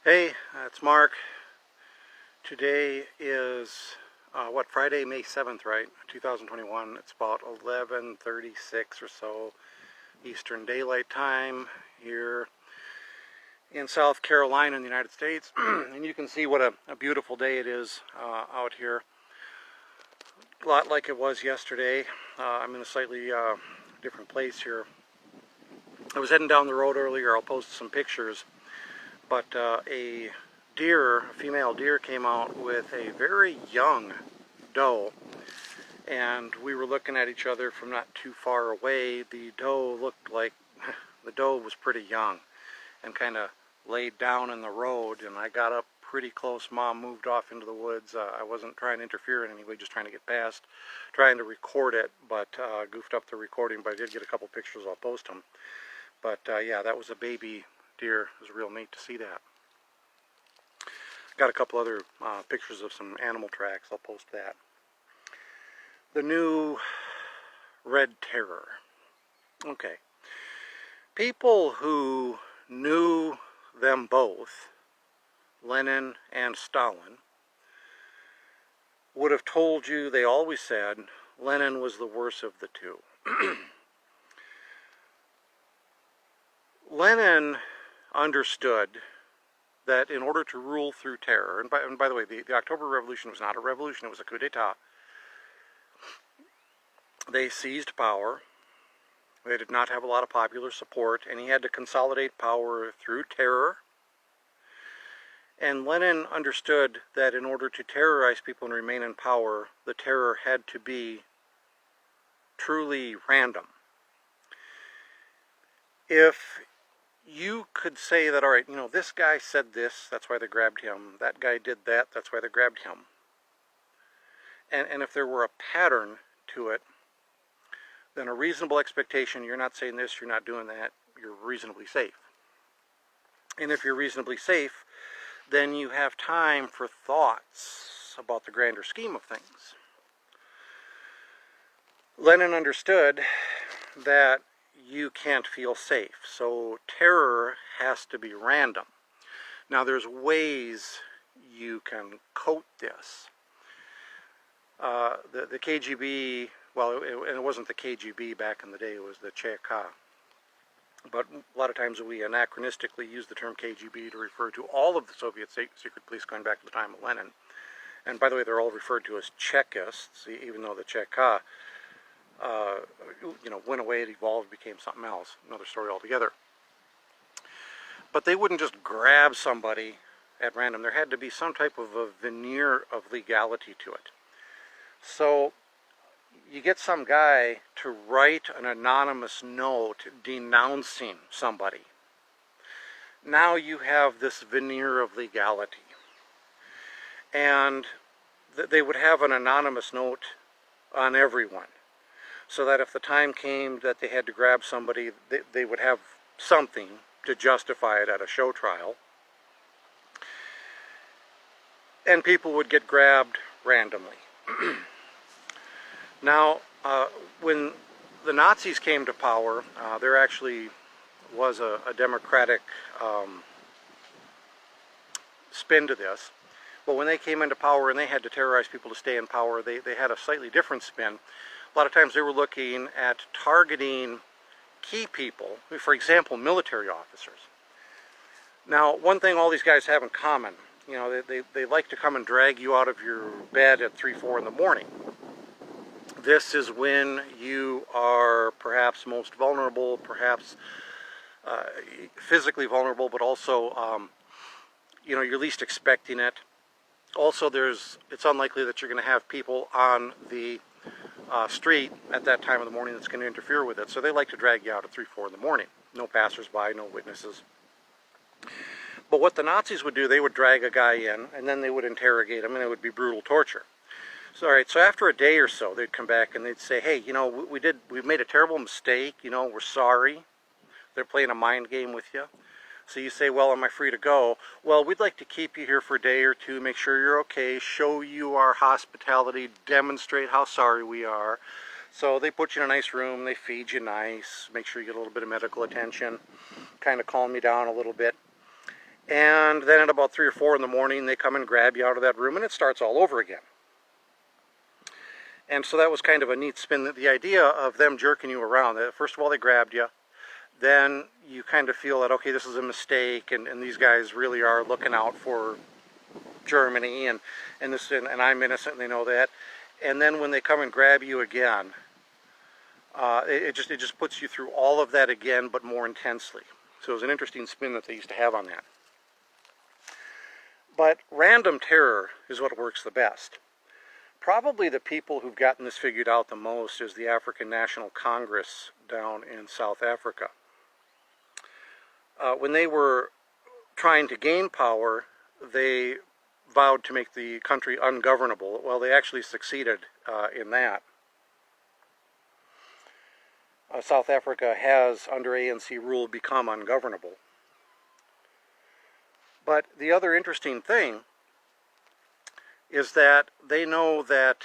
Hey, it's Mark. Today is Friday, May 7th, right? 2021. It's about 11:36 or so Eastern Daylight Time here in South Carolina in the United States. And you can see what a beautiful day it is out here. A lot like it was yesterday. I'm in a slightly different place here. I was heading down the road earlier. I'll post some pictures. But a female deer came out with a very young doe, and we were looking at each other from not too far away. The doe looked like the doe was pretty young and kind of laid down in the road, and I got up pretty close. Mom moved off into the woods. I wasn't trying to interfere in any way, just trying to get past, trying to record it, but goofed up the recording. But I did get a couple pictures. I'll post them. But yeah, that was a baby deer. It was real neat to see that. Got a couple other pictures of some animal tracks. I'll post that. The new Red Terror. Okay. People who knew them both, Lenin and Stalin, would have told you, they always said, Lenin was the worst of the two. Lenin understood that in order to rule through terror, and by the way, the October Revolution was not a revolution, it was a coup d'etat. They seized power. They did not have a lot of popular support, and he had to consolidate power through terror. And Lenin understood that in order to terrorize people and remain in power, the terror had to be truly random. If you could say that, all right, you know, this guy said this, that's why they grabbed him. That guy did that, that's why they grabbed him. And if there were a pattern to it, then a reasonable expectation, you're not saying this, you're not doing that, you're reasonably safe. And if you're reasonably safe, then you have time for thoughts about the grander scheme of things. Lenin understood that you can't feel safe, so terror has to be random. Now there's ways you can coat this. The KGB, well, it wasn't the KGB back in the day, it was the Cheka. But a lot of times we anachronistically use the term KGB to refer to all of the Soviet secret police going back to the time of Lenin. And by the way, they're all referred to as Chekists, even though the Cheka went away, it evolved, became something else, another story altogether. But they wouldn't just grab somebody at random. There had to be some type of a veneer of legality to it. So you get some guy to write an anonymous note denouncing somebody. Now you have this veneer of legality. And they would have an anonymous note on everyone, so that if the time came that they had to grab somebody, they would have something to justify it at a show trial. And people would get grabbed randomly. Now, when the Nazis came to power, there actually was a democratic spin to this. But when they came into power and they had to terrorize people to stay in power, they had a slightly different spin. A lot of times they were looking at targeting key people, for example, military officers. Now, one thing all these guys have in common, you know, they like to come and drag you out of your bed at 3, 4 in the morning. This is when you are perhaps most vulnerable, perhaps physically vulnerable, but also, you're least expecting it. Also, it's unlikely that you're going to have people on the street at that time of the morning that's going to interfere with it. So they like to drag you out at 3, 4 in the morning. No passersby, no witnesses. But what the Nazis would do, they would drag a guy in, and then they would interrogate him, and it would be brutal torture. So, all right, so after a day or so, they'd come back and they'd say, hey, we made a terrible mistake, we're sorry. They're playing a mind game with you. So you say, well, am I free to go? Well, we'd like to keep you here for a day or two, make sure you're okay, show you our hospitality, demonstrate how sorry we are. So they put you in a nice room, they feed you nice, make sure you get a little bit of medical attention, kind of calm you down a little bit. And then at about 3 or 4 in the morning, they come and grab you out of that room, and it starts all over again. And so that was kind of a neat spin, the idea of them jerking you around. First of all, they grabbed you. Then you kind of feel that, okay, this is a mistake, and these guys really are looking out for Germany, and I'm innocent, and they know that. And then when they come and grab you again, it just puts you through all of that again, but more intensely. So it was an interesting spin that they used to have on that. But random terror is what works the best. Probably the people who've gotten this figured out the most is the African National Congress down in South Africa. When they were trying to gain power, they vowed to make the country ungovernable. Well, they actually succeeded in that. South Africa has, under ANC rule, become ungovernable. But the other interesting thing is that they know that,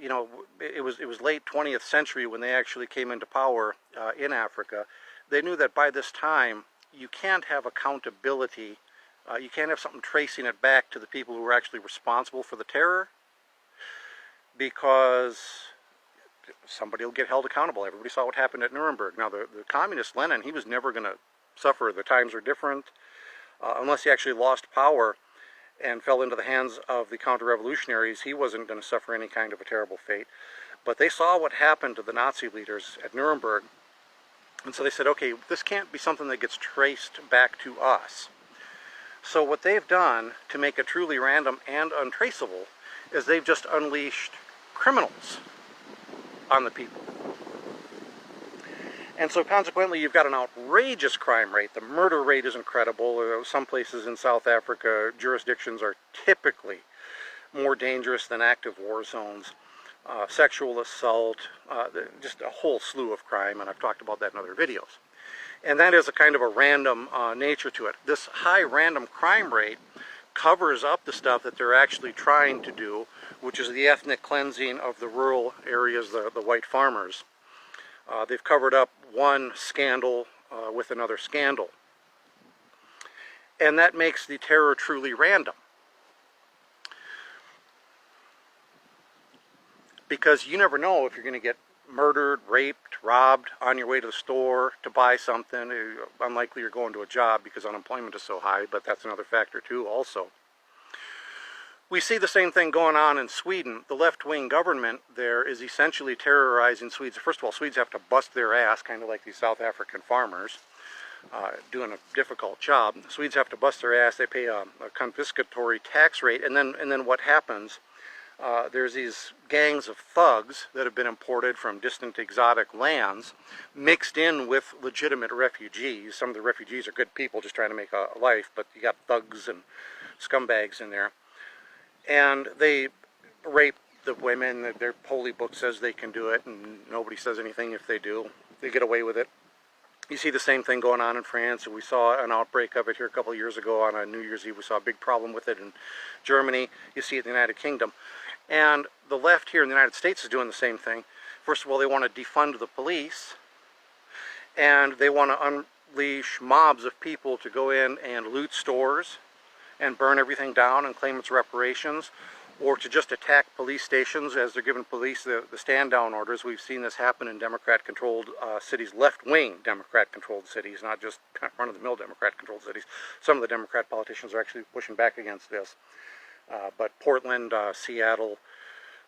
you know, it was late 20th century when they actually came into power in Africa. They knew that by this time, you can't have accountability. You can't have something tracing it back to the people who were actually responsible for the terror, because somebody will get held accountable. Everybody saw what happened at Nuremberg. Now, the communist Lenin, he was never going to suffer. The times are different. Unless he actually lost power and fell into the hands of the counter-revolutionaries, he wasn't going to suffer any kind of a terrible fate. But they saw what happened to the Nazi leaders at Nuremberg, and so they said, okay, this can't be something that gets traced back to us. So what they've done to make it truly random and untraceable is they've just unleashed criminals on the people. And so consequently, you've got an outrageous crime rate. The murder rate is incredible. Some places in South Africa, jurisdictions are typically more dangerous than active war zones. Sexual assault, just a whole slew of crime, and I've talked about that in other videos. And that is a kind of a random nature to it. This high random crime rate covers up the stuff that they're actually trying to do, which is the ethnic cleansing of the rural areas, the white farmers. They've covered up one scandal with another scandal. And that makes the terror truly random. Because you never know if you're going to get murdered, raped, robbed on your way to the store to buy something. Unlikely you're going to a job because unemployment is so high, but that's another factor too also. We see the same thing going on in Sweden. The left-wing government there is essentially terrorizing Swedes. First of all, Swedes have to bust their ass, kind of like these South African farmers, doing a difficult job. Swedes have to bust their ass. They pay a confiscatory tax rate, and then what happens? There's these gangs of thugs that have been imported from distant exotic lands, mixed in with legitimate refugees. Some of the refugees are good people just trying to make a life, but you got thugs and scumbags in there. And they rape the women. Their holy book says they can do it, and nobody says anything if they do. They get away with it. You see the same thing going on in France. We saw an outbreak of it here a couple of years ago on a New Year's Eve. We saw a big problem with it in Germany. You see it in the United Kingdom. And the left here in the United States is doing the same thing. First of all, they want to defund the police, and they want to unleash mobs of people to go in and loot stores and burn everything down and claim it's reparations, or to just attack police stations as they're giving police the stand-down orders. We've seen this happen in Democrat-controlled cities, left-wing Democrat-controlled cities, not just run-of-the-mill Democrat-controlled cities. Some of the Democrat politicians are actually pushing back against this. But Portland, Seattle,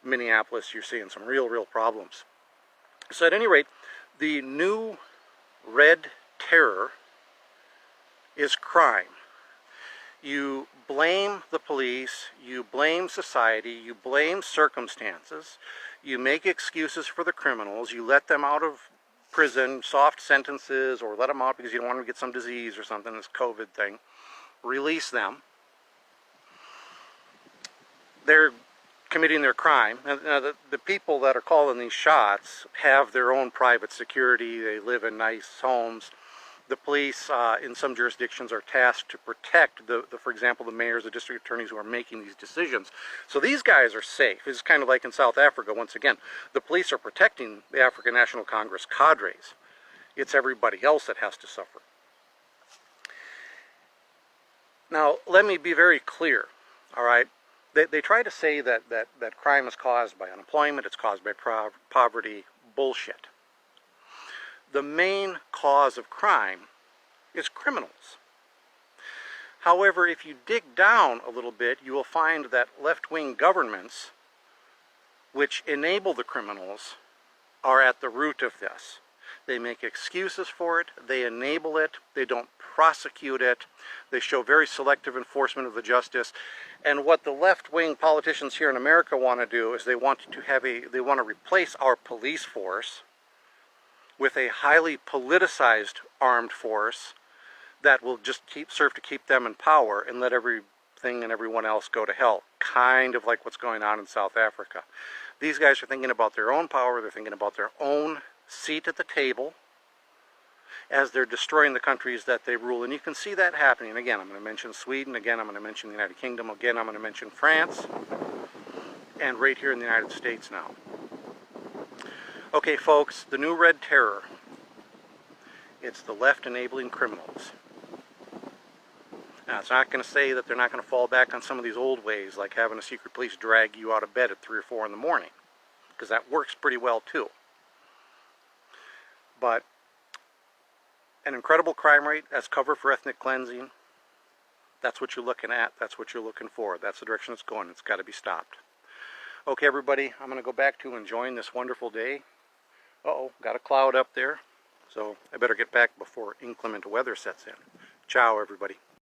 Minneapolis, you're seeing some real problems. So at any rate, the new red terror is crime. You blame the police, you blame society, you blame circumstances, you make excuses for the criminals, you let them out of prison, soft sentences, or let them out because you don't want them to get some disease or something, this COVID thing. Release them. They're committing their crime. And the people that are calling these shots have their own private security. They live in nice homes. The police in some jurisdictions are tasked to protect, for example, the mayors, the district attorneys who are making these decisions. So these guys are safe. It's kind of like in South Africa, once again. The police are protecting the African National Congress cadres. It's everybody else that has to suffer. Now, let me be very clear, all right? They try to say that crime is caused by unemployment, it's caused by poverty. Bullshit. The main cause of crime is criminals. However, if you dig down a little bit, you will find that left-wing governments, which enable the criminals, are at the root of this. They make excuses for it, they enable it, they don't prosecute it, they show very selective enforcement of the justice. And what the left-wing politicians here in America want to do is they want to replace our police force with a highly politicized armed force that will just serve to keep them in power and let everything and everyone else go to hell. Kind of like what's going on in South Africa. These guys are thinking about their own power, they're thinking about their own seat at the table as they're destroying the countries that they rule. And you can see that happening. Again, I'm going to mention Sweden. Again, I'm going to mention the United Kingdom. Again, I'm going to mention France. And right here in the United States now. Okay, folks, the new Red Terror. It's the left enabling criminals. Now, it's not going to say that they're not going to fall back on some of these old ways, like having a secret police drag you out of bed at 3 or 4 in the morning, because that works pretty well too. But an incredible crime rate as cover for ethnic cleansing, that's what you're looking at, that's what you're looking for, that's the direction it's going, it's got to be stopped. Okay, everybody, I'm going to go back to enjoying this wonderful day. Uh-oh, got a cloud up there, so I better get back before inclement weather sets in. Ciao, everybody.